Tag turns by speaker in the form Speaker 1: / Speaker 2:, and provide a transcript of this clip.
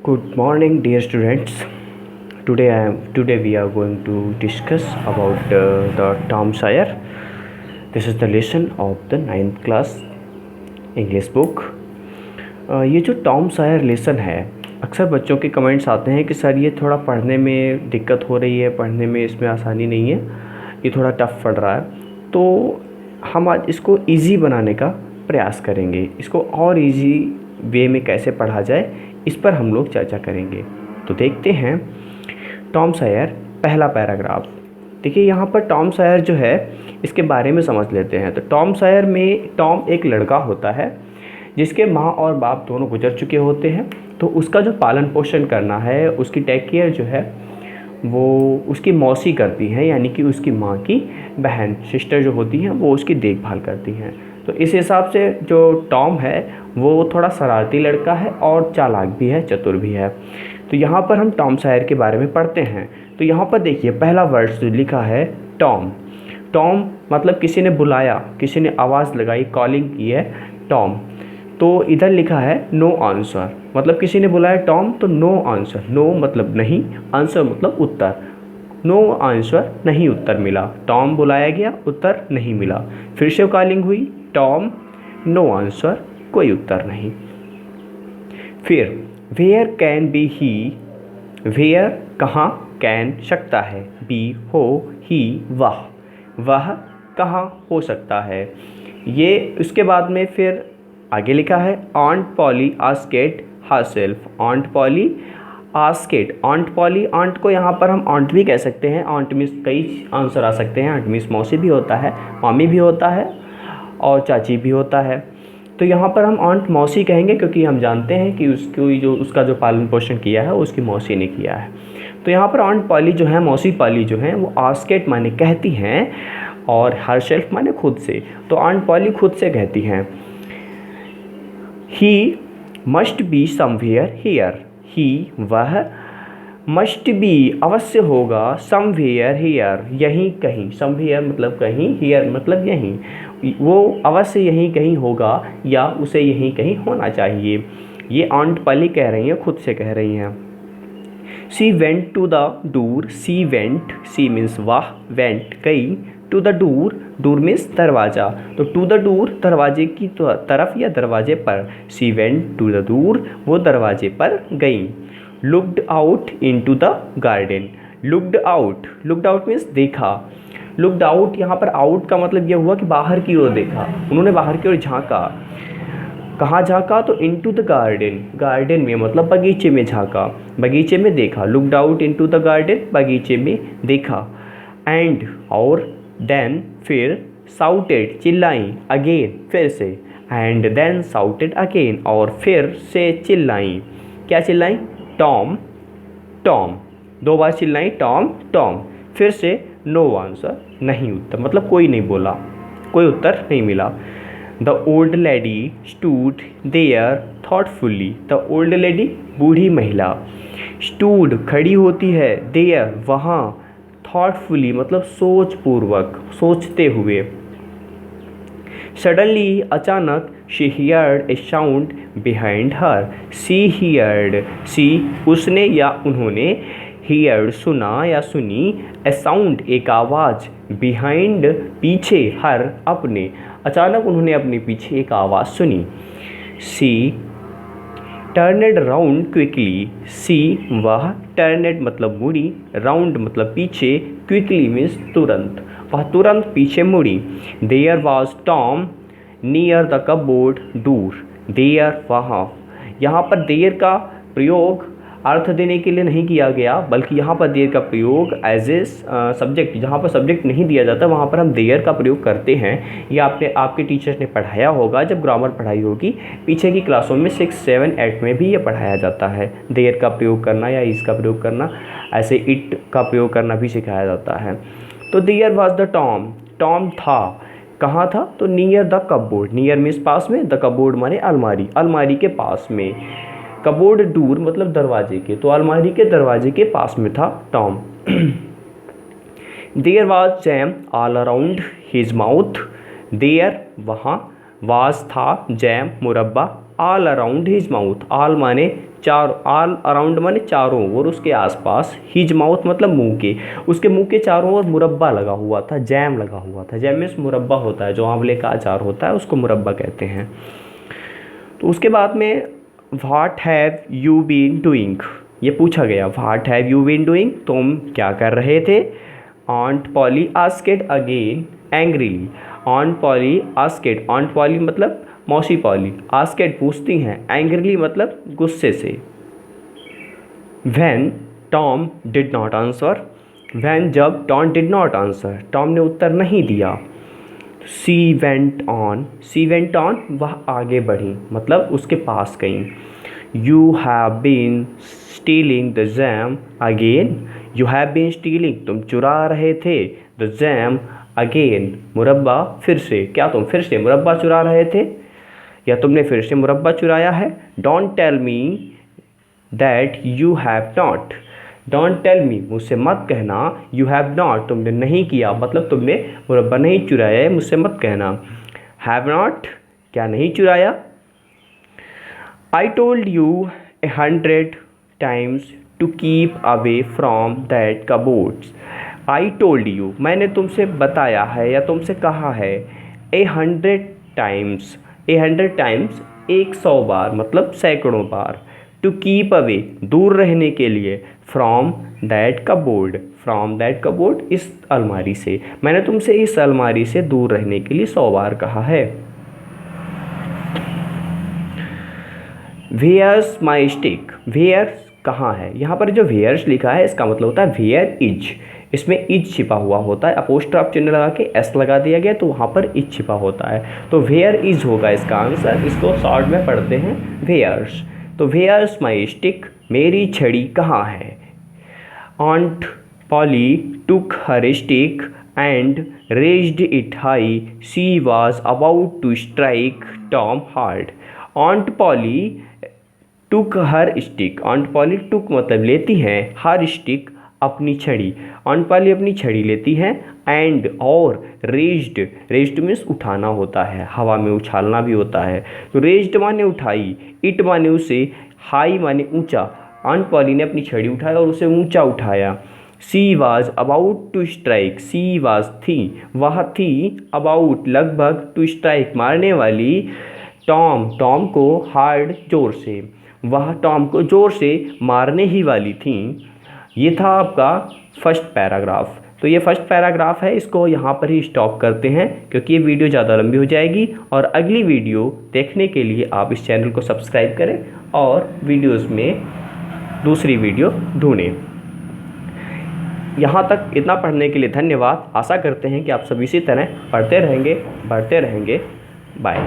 Speaker 1: Good morning, dear students. Today we are going to discuss about the Tom Sawyer. This is the lesson of the 9th class English book. ये जो Tom Sair lesson है, अक्सर बच्चों के comments आते हैं कि सर ये थोड़ा पढ़ने में दिक्कत हो रही है, पढ़ने में इसमें आसानी नहीं है, ये थोड़ा टफ पड़ रहा है। तो हम आज इसको इजी बनाने का प्रयास करेंगे, इसको और इजी वे में कैसे पढ़ा जाए इस पर हम लोग चर्चा करेंगे। तो देखते हैं टॉम सायर पहला पैराग्राफ। देखिए यहाँ पर टॉम सायर जो है इसके बारे में समझ लेते हैं। तो टॉम सायर में टॉम एक लड़का होता है जिसके माँ और बाप दोनों गुजर चुके होते हैं। तो उसका जो पालन पोषण करना है, उसकी टेक केयर जो है वो उसकी मौसी करती हैं, यानी कि उसकी माँ की बहन सिस्टर जो होती हैं वो उसकी देखभाल करती हैं। तो इस हिसाब से जो टॉम है वो थोड़ा शरारती लड़का है और चालाक भी है, चतुर भी है। तो यहाँ पर हम टॉम सायर के बारे में पढ़ते हैं। तो यहाँ पर देखिए पहला वर्ड जो लिखा है टॉम। टॉम मतलब किसी ने बुलाया, किसी ने आवाज़ लगाई, कॉलिंग की है टॉम। तो इधर लिखा है नो आंसर, मतलब किसी ने बुलाया टॉम तो नो आंसर। नो मतलब नहीं, आंसर मतलब उत्तर। नो आंसर नहीं उत्तर मिला, टॉम बुलाया गया, उत्तर नहीं मिला। फिर से कॉलिंग हुई टॉम, नो आंसर, कोई उत्तर नहीं। फिर where can be he, where कहाँ, कैन सकता है, बी हो, ही वह कहाँ हो सकता है। ये उसके बाद में फिर आगे लिखा है aunt Polly asked herself. Aunt Polly asked, aunt Polly, aunt को यहाँ पर हम आंट भी कह सकते हैं। आंट मीन्स कई आंसर आ सकते हैं। आंट मीन्स मौसी भी होता है, मामी भी होता है और चाची भी होता है। तो यहाँ पर हम आंट मौसी कहेंगे क्योंकि हम जानते हैं कि उसका जो पालन पोषण किया है उसकी मौसी ने किया है। तो यहाँ पर आंट पॉली जो है, मौसी पॉली जो है वो आस्केट माने कहती हैं और हरसेल्फ माने खुद से। तो आंट पॉली खुद से कहती हैं he must be somewhere here. He वह, मस्ट बी अवश्य होगा, समवेयर हियर यहीं कहीं। समवेयर मतलब कहीं, हियर मतलब यहीं। वो अवश्य यहीं कहीं होगा या उसे यहीं कहीं होना चाहिए। ये आंट पॉली कह रही हैं, खुद से कह रही हैं। She went to the door, she went, she means वाह, वेंट गई, to the door, door means दरवाज़ा। तो टू द डोर दरवाजे की तरफ या दरवाजे पर। सी वेंट टू द डोर, वो दरवाजे पर गई। Looked out into the garden. Looked out, looked out means देखा। लुक्ड आउट, यहाँ पर आउट का मतलब यह हुआ कि बाहर की ओर देखा, उन्होंने बाहर की ओर झांका। कहाँ झांका? तो इनटू द गार्डन, गार्डन में मतलब बगीचे में झांका, बगीचे में देखा। Looked out into the garden, बगीचे में देखा। एंड और, देन फिर, साउटेड चिल्लाई, अगेन फिर से। एंड देन साउटेड अगेन और फिर से चिल्लाई। क्या चिल्लाई? टॉम टॉम, दो बार चिल्लाई टॉम टॉम। फिर से नो आंसर, नहीं उत्तर, मतलब कोई नहीं बोला, कोई उत्तर नहीं मिला। The old lady stood there thoughtfully. The old lady बूढ़ी महिला, स्टूड खड़ी होती है, देयर वहाँ, थॉटफुली मतलब सोचपूर्वक, सोचते हुए। सडनली अचानक, she heard a sound behind her. She heard, she उसने या उन्होंने, हियर्ड सुना या सुनी, ए साउंड एक आवाज़, बिहाइंड पीछे, हर अपने, अचानक उन्होंने अपने पीछे एक आवाज़ सुनी। सी टर्नेड राउंड क्विकली, सी वह, टर्नेड मतलब मुड़ी, राउंड मतलब पीछे, क्विकली मीन्स तुरंत, वह तुरंत पीछे मुड़ी। There was Tom near the cupboard door. There वहाँ, यहाँ पर देयर का प्रयोग अर्थ देने के लिए नहीं किया गया, बल्कि यहाँ पर देयर का प्रयोग एज ए सब्जेक्ट, जहाँ पर सब्जेक्ट नहीं दिया जाता वहाँ पर हम देयर का प्रयोग करते हैं। ये आपके टीचर्स ने पढ़ाया होगा जब ग्रामर पढ़ाई होगी, पीछे की क्लासों में 6, 7, 8 में भी ये पढ़ाया जाता है। देयर का प्रयोग करना या इसका प्रयोग करना, ऐसे इट का प्रयोग करना भी सिखाया जाता है। तो there was the Tom, Tom था, कहाँ था? तो near the cupboard, near means पास में, द कपबोर्ड माने अलमारी, अलमारी के पास में। कपबोर्ड डोर मतलब दरवाजे के, तो अलमारी के दरवाजे के पास में था Tom. There was jam all around his mouth. There वहाँ, वाज था, जैम मुरब्बा, all around his mouth, all माने ऑल अराउंड माने चारों ओर, उसके आसपास। हिज माउथ मतलब मुंह के, उसके मुंह के चारों ओर मुरब्बा लगा हुआ था, जैम लगा हुआ था। जैम मीन्स मुरब्बा होता है, जो आंवले का अचार होता है उसको मुरब्बा कहते हैं। तो उसके बाद में what have you been doing, ये पूछा गया what have you been doing, तुम क्या कर रहे थे। Aunt Polly asked again angrily, aunt Polly asked, aunt Polly मतलब मौसी पॉली, आस्क्ड पूछती हैं, एंग्रीली मतलब गुस्से से। When Tom did not answer, when जब Tom did not answer, Tom ने उत्तर नहीं दिया। She went on, she went on वह आगे बढ़ी मतलब उसके पास गई। You have been stealing the jam again, you have been stealing तुम चुरा रहे थे, द जैम अगेन मुरब्बा फिर से, क्या तुम फिर से मुरब्बा चुरा रहे थे या तुमने फिर से मुरब्बा चुराया है। Don't tell me that you have not, don't tell me मुझसे मत कहना, यू हैव नॉट तुमने नहीं किया मतलब तुमने मुरब्बा नहीं चुराया है, मुझसे मत कहना। हैव नॉट क्या नहीं चुराया। I told you 100 times to keep away from that cupboards, I told you मैंने तुमसे बताया है या तुमसे कहा है। 100 टाइम्स, 100 टाइम्स 100 बार मतलब सैकड़ों बार। टू कीप अवे दूर रहने के लिए, from that cupboard, from that cupboard इस अलमारी से, मैंने तुमसे इस अलमारी से दूर रहने के लिए 100 बार कहा है। वेयर्स माई स्टिक, वेयर कहाँ है, यहाँ पर जो वेयर्स लिखा है इसका मतलब होता है वेयर इज, इसमें इज छिपा हुआ होता है, अपोस्ट्रोफ चिन्ह लगा के एस लगा दिया गया तो वहाँ पर इज छिपा होता है, तो वेयर इज होगा इसका आंसर। इसको शॉर्ट में पढ़ते हैं वेयर्स। तो वेयर्स माई स्टिक मेरी छड़ी कहाँ है। Aunt Polly took her stick and raised it high, she was about to strike Tom hard. Aunt Polly took her stick, Aunt Polly took मतलब लेती हैं, हर स्टिक अपनी छड़ी, आंट पॉली अपनी छड़ी लेती हैं, एंड और रेज्ड, रेज्ड मीन्स उठाना होता है, हवा में उछालना भी होता है, तो रेज्ड माने उठाई, इट माने उसे, हाई माने ऊंचा, आंट पॉली ने अपनी छड़ी उठाई और उसे ऊंचा उठाया। She was about to strike, she was थी, वह थी, अबाउट लगभग, टू स्ट्राइक मारने वाली, टॉम टॉम को, हार्ड जोर से, वह टॉम को जोर से मारने ही वाली थी। ये था आपका फर्स्ट पैराग्राफ। तो ये फर्स्ट पैराग्राफ है, इसको यहाँ पर ही स्टॉप करते हैं क्योंकि ये वीडियो ज़्यादा लंबी हो जाएगी, और अगली वीडियो देखने के लिए आप इस चैनल को सब्सक्राइब करें और वीडियोस में दूसरी वीडियो ढूंढें। यहाँ तक इतना पढ़ने के लिए धन्यवाद। आशा करते हैं कि आप सभी इसी तरह पढ़ते रहेंगे, बढ़ते रहेंगे। बाय।